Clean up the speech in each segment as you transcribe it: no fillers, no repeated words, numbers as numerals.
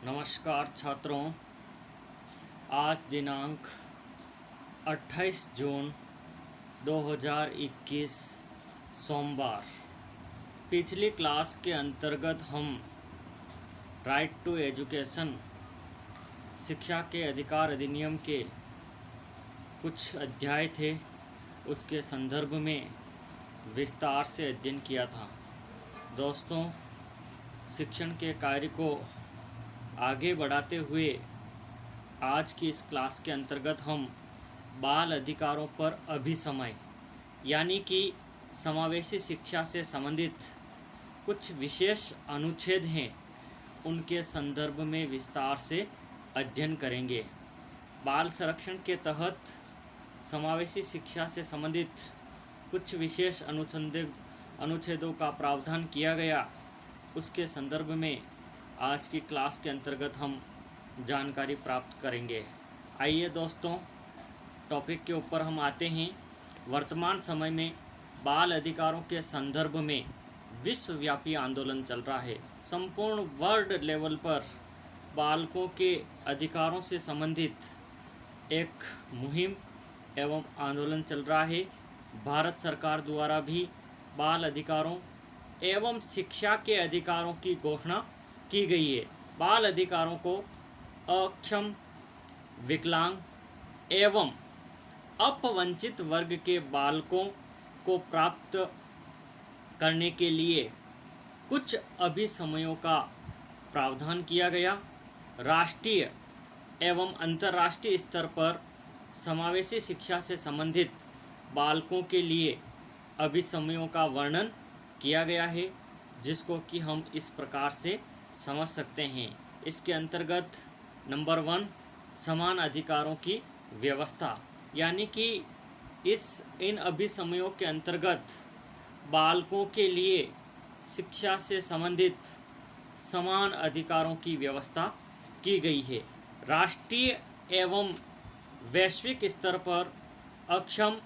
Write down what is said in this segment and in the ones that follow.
नमस्कार छात्रों, आज दिनांक 28 जून 2021 सोमवार। पिछली क्लास के अंतर्गत हम राइट टू एजुकेशन शिक्षा के अधिकार अधिनियम के कुछ अध्याय थे, उसके संदर्भ में विस्तार से अध्ययन किया था। दोस्तों, शिक्षण के कार्य को आगे बढ़ाते हुए आज की इस क्लास के अंतर्गत हम बाल अधिकारों पर अभिसमय यानी कि समावेशी शिक्षा से संबंधित कुछ विशेष अनुच्छेद हैं, उनके संदर्भ में विस्तार से अध्ययन करेंगे। बाल संरक्षण के तहत समावेशी शिक्षा से संबंधित कुछ विशेष अनुच्छेदों का प्रावधान किया गया, उसके संदर्भ में आज की क्लास के अंतर्गत हम जानकारी प्राप्त करेंगे। आइए दोस्तों, टॉपिक के ऊपर हम आते हैं। वर्तमान समय में बाल अधिकारों के संदर्भ में विश्वव्यापी आंदोलन चल रहा है। संपूर्ण वर्ल्ड लेवल पर बालकों के अधिकारों से संबंधित एक मुहिम एवं आंदोलन चल रहा है। भारत सरकार द्वारा भी बाल अधिकारों एवं शिक्षा के अधिकारों की घोषणा की गई है। बाल अधिकारों को अक्षम, विकलांग एवं अपवंचित वर्ग के बालकों को प्राप्त करने के लिए कुछ अभिसमयों का प्रावधान किया गया। राष्ट्रीय एवं अंतर्राष्ट्रीय स्तर पर समावेशी शिक्षा से संबंधित बालकों के लिए अभिसमयों का वर्णन किया गया है, जिसको कि हम इस प्रकार से समझ सकते हैं। इसके अंतर्गत नंबर 1, समान अधिकारों की व्यवस्था, यानी कि इन अभिसमयों के अंतर्गत बालकों के लिए शिक्षा से संबंधित समान अधिकारों की व्यवस्था की गई है। राष्ट्रीय एवं वैश्विक स्तर पर अक्षम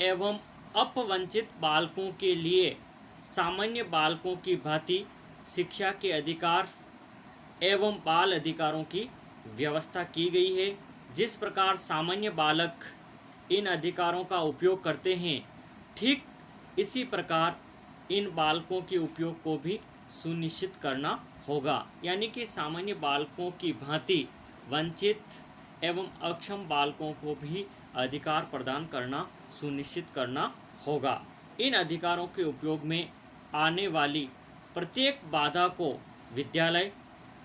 एवं अपवंचित बालकों के लिए सामान्य बालकों की भांति शिक्षा के अधिकार एवं बाल अधिकारों की व्यवस्था की गई है। जिस प्रकार सामान्य बालक इन अधिकारों का उपयोग करते हैं, ठीक इसी प्रकार इन बालकों के उपयोग को भी सुनिश्चित करना होगा, यानी कि सामान्य बालकों की भांति वंचित एवं अक्षम बालकों को भी अधिकार प्रदान करना सुनिश्चित करना होगा। इन अधिकारों के उपयोग में आने वाली प्रत्येक बाधा को विद्यालय,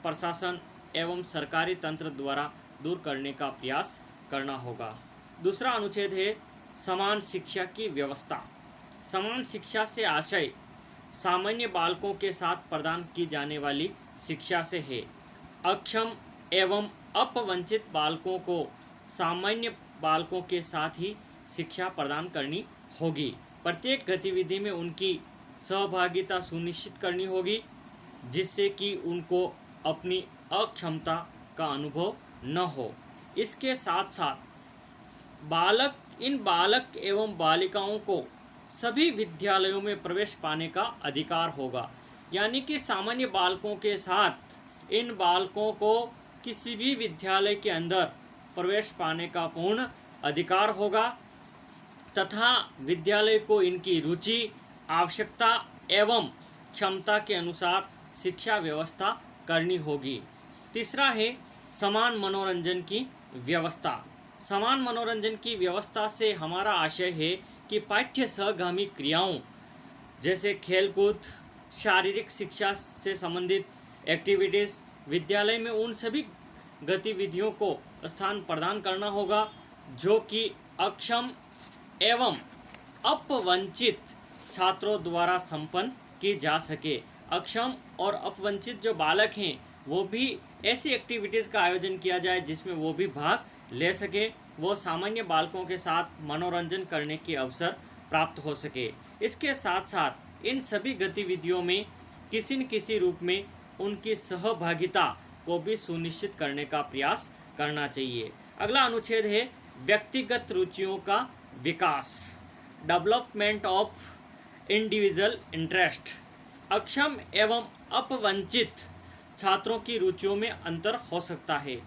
प्रशासन एवं सरकारी तंत्र द्वारा दूर करने का प्रयास करना होगा। दूसरा अनुच्छेद है समान शिक्षा की व्यवस्था। समान शिक्षा से आशय सामान्य बालकों के साथ प्रदान की जाने वाली शिक्षा से है। अक्षम एवं अपवंचित बालकों को सामान्य बालकों के साथ ही शिक्षा प्रदान करनी होगी। प्रत्येक गतिविधि में उनकी सहभागिता सुनिश्चित करनी होगी, जिससे कि उनको अपनी अक्षमता का अनुभव न हो। इसके साथ साथ इन बालक एवं बालिकाओं को सभी विद्यालयों में प्रवेश पाने का अधिकार होगा, यानी कि सामान्य बालकों के साथ इन बालकों को किसी भी विद्यालय के अंदर प्रवेश पाने का पूर्ण अधिकार होगा तथा विद्यालय को इनकी रुचि, आवश्यकता एवं क्षमता के अनुसार शिक्षा व्यवस्था करनी होगी। तीसरा है समान मनोरंजन की व्यवस्था। समान मनोरंजन की व्यवस्था से हमारा आशय है कि पाठ्य सहगामी क्रियाओं जैसे खेलकूद, शारीरिक शिक्षा से संबंधित एक्टिविटीज़, विद्यालय में उन सभी गतिविधियों को स्थान प्रदान करना होगा जो कि अक्षम एवं अपवंचित छात्रों द्वारा संपन्न की जा सके। अक्षम और अपवंचित जो बालक हैं, वो भी ऐसी एक्टिविटीज़ का आयोजन किया जाए जिसमें वो भी भाग ले सके, वो सामान्य बालकों के साथ मनोरंजन करने के अवसर प्राप्त हो सके। इसके साथ साथ इन सभी गतिविधियों में किसी न किसी रूप में उनकी सहभागिता को भी सुनिश्चित करने का प्रयास करना चाहिए। अगला अनुच्छेद है व्यक्तिगत रुचियों का विकास, डेवलपमेंट ऑफ इंडिविजुअल इंटरेस्ट। अक्षम एवं अपवंचित छात्रों की रुचियों में अंतर हो सकता है।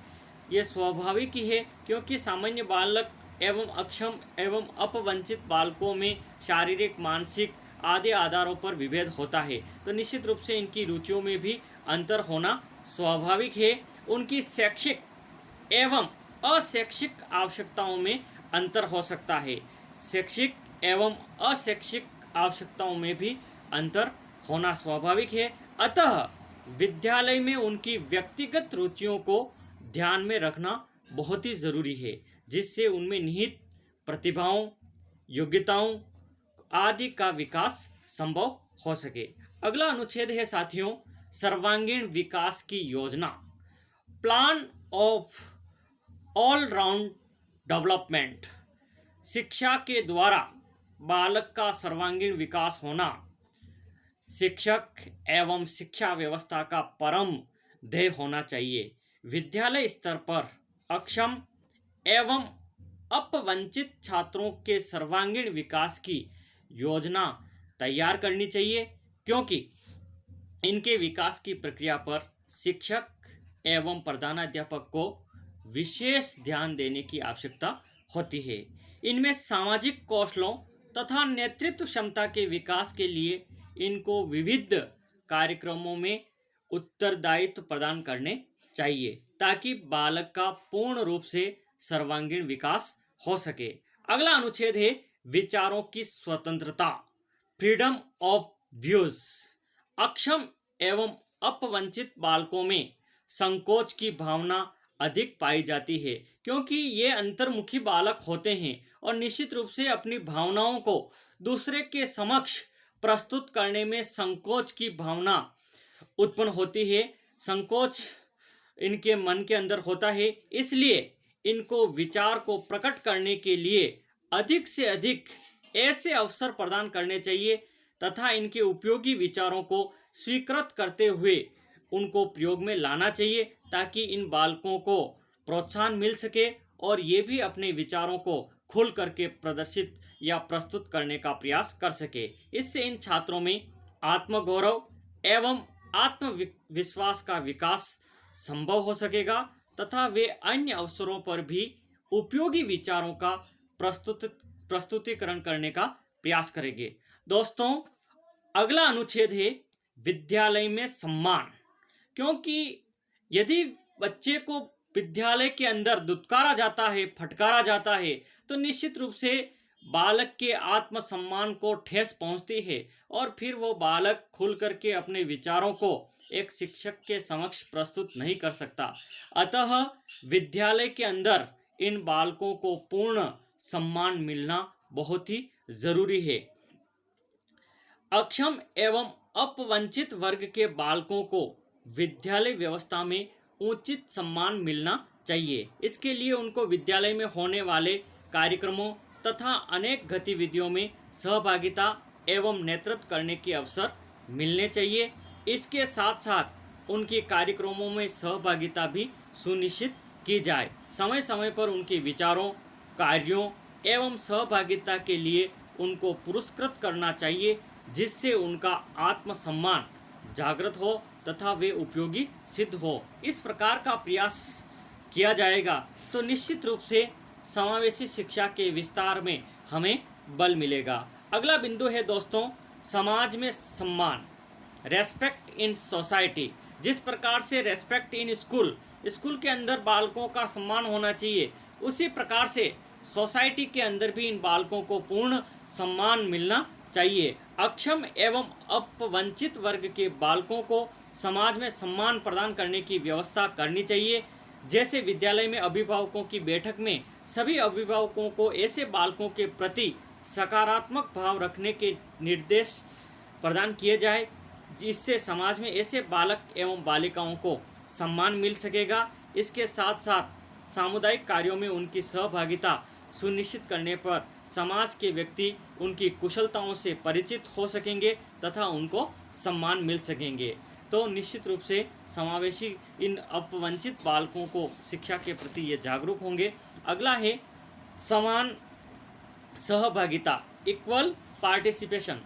यह स्वाभाविक ही है, क्योंकि सामान्य बालक एवं अक्षम एवं अपवंचित बालकों में शारीरिक, मानसिक आदि आधारों पर विभेद होता है। तो निश्चित रूप से इनकी रुचियों में भी अंतर होना स्वाभाविक है। उनकी शैक्षिक एवं अशैक्षिक आवश्यकताओं में अंतर हो सकता है। शैक्षिक एवं अशैक्षिक आवश्यकताओं में भी अंतर होना स्वाभाविक है। अतः विद्यालय में उनकी व्यक्तिगत रुचियों को ध्यान में रखना बहुत ही ज़रूरी है, जिससे उनमें निहित प्रतिभाओं, योग्यताओं आदि का विकास संभव हो सके। अगला अनुच्छेद है साथियों, सर्वांगीण विकास की योजना, plan of all round development. शिक्षा के द्वारा बालक का सर्वांगीण विकास होना शिक्षक एवं शिक्षा व्यवस्था का परम ध्येय होना चाहिए। विद्यालय स्तर पर अक्षम एवं अपवंचित छात्रों के सर्वांगीण विकास की योजना तैयार करनी चाहिए, क्योंकि इनके विकास की प्रक्रिया पर शिक्षक एवं प्रधानाध्यापक को विशेष ध्यान देने की आवश्यकता होती है। इनमें सामाजिक कौशलों तथा नेतृत्व क्षमता के विकास के लिए इनको विविध कार्यक्रमों में उत्तरदायित्व प्रदान करने चाहिए, ताकि बालक का पूर्ण रूप से सर्वांगीण विकास हो सके। अगला अनुच्छेद है विचारों की स्वतंत्रता, फ्रीडम ऑफ व्यूज। अक्षम एवं अपवंचित बालकों में संकोच की भावना अधिक पाई जाती है, क्योंकि ये अंतर्मुखी बालक होते हैं और निश्चित रूप से अपनी भावनाओं को दूसरे के समक्ष प्रस्तुत करने में संकोच की भावना उत्पन्न होती है। संकोच इनके मन के अंदर होता है, इसलिए इनको विचार को प्रकट करने के लिए अधिक से अधिक ऐसे अवसर प्रदान करने चाहिए तथा इनके उपयोगी विचारों को स्वीकृत करते हुए उनको प्रयोग में लाना चाहिए, ताकि इन बालकों को प्रोत्साहन मिल सके और ये भी अपने विचारों को खुल करके प्रदर्शित या प्रस्तुत करने का प्रयास कर सके। इससे इन छात्रों में आत्मगौरव एवं आत्मविश्वास का विकास संभव हो सकेगा तथा वे अन्य अवसरों पर भी उपयोगी विचारों का प्रस्तुतिकरण करने का प्रयास करेंगे। दोस्तों, अगला अनुच्छेद है विद्यालय में सम्मान, क्योंकि यदि बच्चे को विद्यालय के अंदर दुत्कारा जाता है, फटकारा जाता है, तो निश्चित रूप से बालक के आत्मसम्मान को ठेस पहुंचती है और फिर वो बालक खुल करके अपने विचारों को एक शिक्षक के समक्ष प्रस्तुत नहीं कर सकता। अतः विद्यालय के अंदर इन बालकों को पूर्ण सम्मान मिलना बहुत ही जरूरी है। अक्षम एवं अपवंचित वर्ग के बालकों को विद्यालय व्यवस्था में उचित सम्मान मिलना चाहिए। इसके लिए उनको विद्यालय में होने वाले कार्यक्रमों तथा अनेक गतिविधियों में सहभागिता एवं नेतृत्व करने के अवसर मिलने चाहिए। इसके साथ साथ उनके कार्यक्रमों में सहभागिता भी सुनिश्चित की जाए। समय समय पर उनके विचारों, कार्यों एवं सहभागिता के लिए उनको पुरस्कृत करना चाहिए, जिससे उनका आत्मसम्मान जागृत हो तथा वे उपयोगी सिद्ध हो। इस प्रकार का प्रयास किया जाएगा तो निश्चित रूप से समावेशी शिक्षा के विस्तार में हमें बल मिलेगा। अगला बिंदु है दोस्तों, समाज में सम्मान, रेस्पेक्ट इन सोसाइटी। जिस प्रकार से रेस्पेक्ट इन स्कूल के अंदर बालकों का सम्मान होना चाहिए, उसी प्रकार से सोसाइटी के अंदर भी इन बालकों को पूर्ण सम्मान मिलना चाहिए। अक्षम एवं अपवंचित वर्ग के बालकों को समाज में सम्मान प्रदान करने की व्यवस्था करनी चाहिए। जैसे विद्यालय में अभिभावकों की बैठक में सभी अभिभावकों को ऐसे बालकों के प्रति सकारात्मक भाव रखने के निर्देश प्रदान किए जाए, जिससे समाज में ऐसे बालक एवं बालिकाओं को सम्मान मिल सकेगा। इसके साथ साथ सामुदायिक कार्यों में उनकी सहभागिता सुनिश्चित करने पर समाज के व्यक्ति उनकी कुशलताओं से परिचित हो सकेंगे तथा उनको सम्मान मिल सकेंगे। तो निश्चित रूप से समावेशी इन अपवंचित बालकों को शिक्षा के प्रति ये जागरूक होंगे। अगला है समान सहभागिता, इक्वल पार्टिसिपेशन।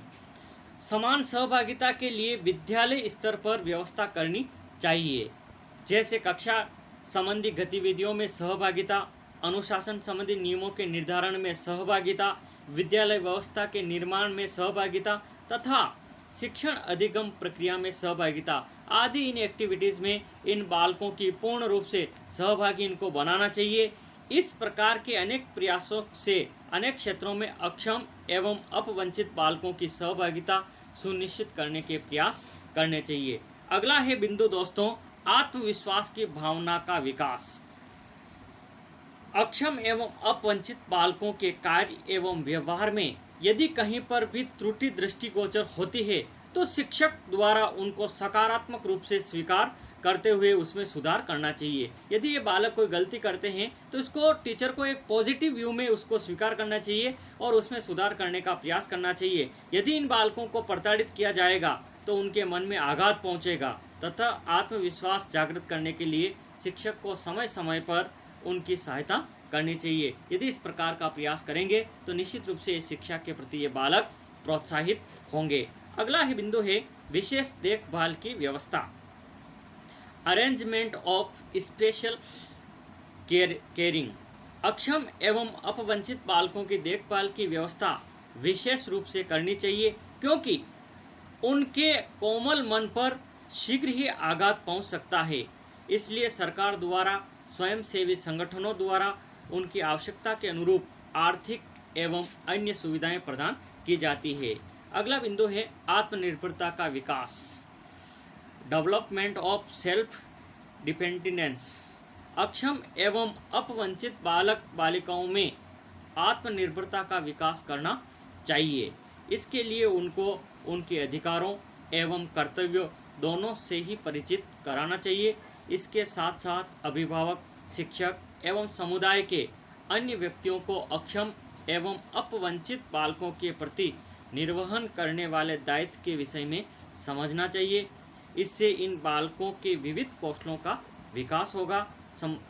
समान सहभागिता के लिए विद्यालय स्तर पर व्यवस्था करनी चाहिए, जैसे कक्षा संबंधी गतिविधियों में सहभागिता, अनुशासन संबंधी नियमों के निर्धारण में सहभागिता, विद्यालय व्यवस्था के निर्माण में सहभागिता तथा शिक्षण अधिगम प्रक्रिया में सहभागिता आदि इन एक्टिविटीज़ में इन बालकों की पूर्ण रूप से सहभागी इनको बनाना चाहिए। इस प्रकार के अनेक प्रयासों से अनेक क्षेत्रों में अक्षम एवं अपवंचित बालकों की सहभागिता सुनिश्चित करने के प्रयास करने चाहिए। अगला है बिंदु दोस्तों, आत्मविश्वास की भावना का विकास। अक्षम एवं अपवंचित बालकों के कार्य एवं व्यवहार में यदि कहीं पर भी त्रुटि दृष्टिगोचर होती है तो शिक्षक द्वारा उनको सकारात्मक रूप से स्वीकार करते हुए उसमें सुधार करना चाहिए। यदि ये बालक कोई गलती करते हैं तो इसको टीचर को एक पॉजिटिव व्यू में उसको स्वीकार करना चाहिए और उसमें सुधार करने का प्रयास करना चाहिए। यदि इन बालकों को प्रताड़ित किया जाएगा तो उनके मन में आघात पहुंचेगा तथा आत्मविश्वास जागृत करने के लिए शिक्षक को समय समय पर उनकी सहायता करनी चाहिए। यदि इस प्रकार का प्रयास करेंगे तो निश्चित रूप से शिक्षा के प्रति ये बालक प्रोत्साहित होंगे। अगला ही बिंदु है विशेष देखभाल की व्यवस्था। Arrangement of special caring. अक्षम एवं अपवंचित बालकों की देखभाल की व्यवस्था विशेष रूप से करनी चाहिए, क्योंकि उनके कोमल मन पर शीघ्र ही आघात पहुंच सकता है। इसलिए सरकार द्वारा, स्वयंसेवी संगठनों द्वारा उनकी आवश्यकता के अनुरूप आर्थिक एवं अन्य सुविधाएं प्रदान की जाती है। अगला बिंदु है आत्मनिर्भरता का विकास। Development of self dependence. अक्षम एवं अपवंचित बालक बालिकाओं में आत्मनिर्भरता का विकास करना चाहिए। इसके लिए उनको उनके अधिकारों एवं कर्तव्यों दोनों से ही परिचित कराना चाहिए। इसके साथ साथ अभिभावक, शिक्षक एवं समुदाय के अन्य व्यक्तियों को अक्षम एवं अपवंचित बालकों के प्रति निर्वहन करने वाले दायित्व के विषय में समझना चाहिए। इससे इन बालकों के विविध कौशलों का विकास होगा,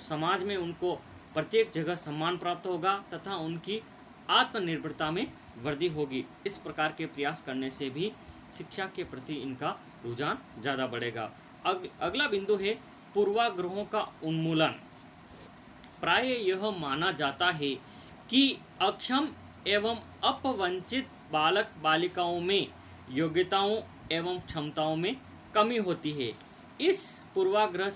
समाज में उनको प्रत्येक जगह सम्मान प्राप्त होगा तथा उनकी आत्मनिर्भरता में वृद्धि होगी। इस प्रकार के प्रयास करने से भी शिक्षा के प्रति इनका रुझान ज़्यादा बढ़ेगा। अगला बिंदु है पूर्वाग्रहों का उन्मूलन। प्राय यह माना जाता है कि अक्षम एवं अपवंचित बालक बालिकाओं में योग्यताओं एवं क्षमताओं में कमी होती है। इस पूर्वाग्रह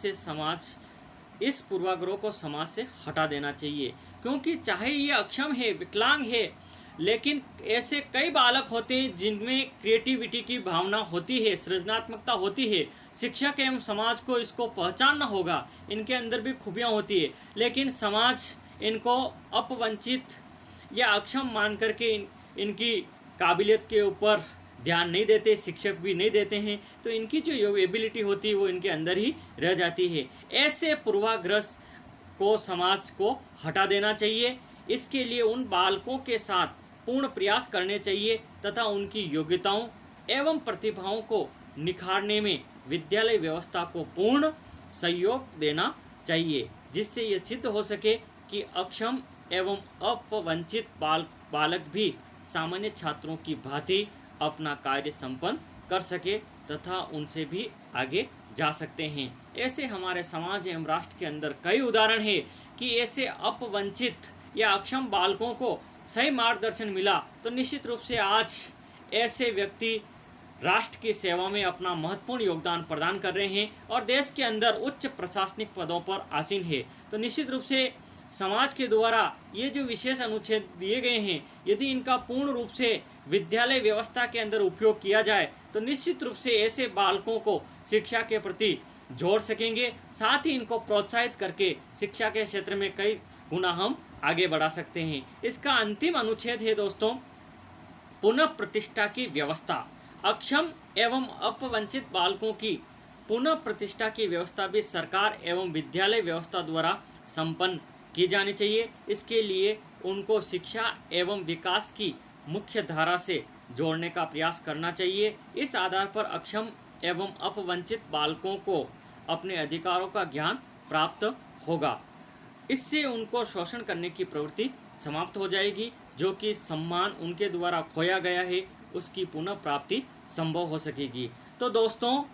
को समाज से हटा देना चाहिए, क्योंकि चाहे ये अक्षम है, विकलांग है, लेकिन ऐसे कई बालक होते हैं जिनमें क्रिएटिविटी की भावना होती है, सृजनात्मकता होती है। शिक्षक एवं समाज को इसको पहचानना होगा, इनके अंदर भी खूबियाँ होती है, लेकिन समाज इनको अपवंचित या अक्षम मान करके इनकी काबिलियत के ऊपर ध्यान नहीं देते, शिक्षक भी नहीं देते हैं, तो इनकी जो एबिलिटी होती है वो इनके अंदर ही रह जाती है। ऐसे पूर्वाग्रह को समाज को हटा देना चाहिए। इसके लिए उन बालकों के साथ पूर्ण प्रयास करने चाहिए तथा उनकी योग्यताओं एवं प्रतिभाओं को निखारने में विद्यालय व्यवस्था को पूर्ण सहयोग देना चाहिए, जिससे ये सिद्ध हो सके कि अक्षम एवं अपवंचित बालक भी सामान्य छात्रों की भांति अपना कार्य संपन्न कर सके तथा उनसे भी आगे जा सकते हैं। ऐसे हमारे समाज एवं राष्ट्र के अंदर कई उदाहरण हैं कि ऐसे अपवंचित या अक्षम बालकों को सही मार्गदर्शन मिला तो निश्चित रूप से आज ऐसे व्यक्ति राष्ट्र की सेवा में अपना महत्वपूर्ण योगदान प्रदान कर रहे हैं और देश के अंदर उच्च प्रशासनिक पदों पर आसीन है। तो निश्चित रूप से समाज के द्वारा ये जो विशेष अनुच्छेद दिए गए हैं, यदि इनका पूर्ण रूप से विद्यालय व्यवस्था के अंदर उपयोग किया जाए तो निश्चित रूप से ऐसे बालकों को शिक्षा के प्रति जोड़ सकेंगे, साथ ही इनको प्रोत्साहित करके शिक्षा के क्षेत्र में कई गुना हम आगे बढ़ा सकते हैं। इसका अंतिम अनुच्छेद है दोस्तों, पुनः प्रतिष्ठा की व्यवस्था। अक्षम एवं अपवंचित बालकों की पुनः प्रतिष्ठा की व्यवस्था भी सरकार एवं विद्यालय व्यवस्था द्वारा संपन्न की जानी चाहिए। इसके लिए उनको शिक्षा एवं विकास की मुख्य धारा से जोड़ने का प्रयास करना चाहिए। इस आधार पर अक्षम एवं अपवंचित बालकों को अपने अधिकारों का ज्ञान प्राप्त होगा। इससे उनको शोषण करने की प्रवृत्ति समाप्त हो जाएगी, जो कि सम्मान उनके द्वारा खोया गया है उसकी पुनः प्राप्ति संभव हो सकेगी। तो दोस्तों,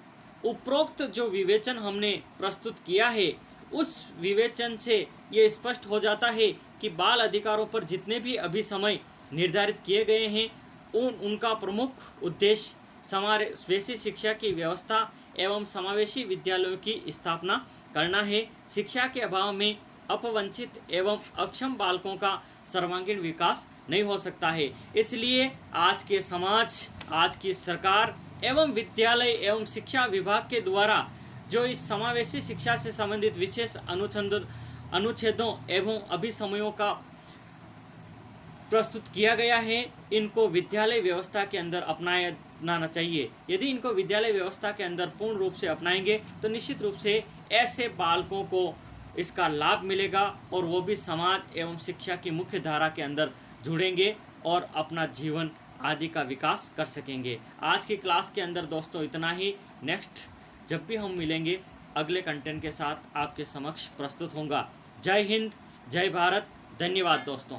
उपरोक्त जो विवेचन हमने प्रस्तुत किया है, उस विवेचन से ये स्पष्ट हो जाता है कि बाल अधिकारों पर जितने भी अभी समय निर्धारित किए गए हैं, उनका प्रमुख उद्देश्य समावेशी शिक्षा की व्यवस्था एवं समावेशी विद्यालयों की स्थापना करना है। शिक्षा के अभाव में अपवंचित एवं अक्षम बालकों का सर्वांगीण विकास नहीं हो सकता है। इसलिए आज के समाज, आज की सरकार एवं विद्यालय एवं शिक्षा विभाग के द्वारा जो इस समावेशी शिक्षा से संबंधित विशेष अनुच्छेदों एवं अभिसमयों का प्रस्तुत किया गया है, इनको विद्यालय व्यवस्था के अंदर अपनाना चाहिए। यदि इनको विद्यालय व्यवस्था के अंदर पूर्ण रूप से अपनाएंगे तो निश्चित रूप से ऐसे बालकों को इसका लाभ मिलेगा और वो भी समाज एवं शिक्षा की मुख्य धारा के अंदर जुड़ेंगे और अपना जीवन आदि का विकास कर सकेंगे। आज की क्लास के अंदर दोस्तों इतना ही। नेक्स्ट जब भी हम मिलेंगे अगले कंटेंट के साथ आपके समक्ष प्रस्तुत होगा। जय हिंद, जय भारत, धन्यवाद दोस्तों।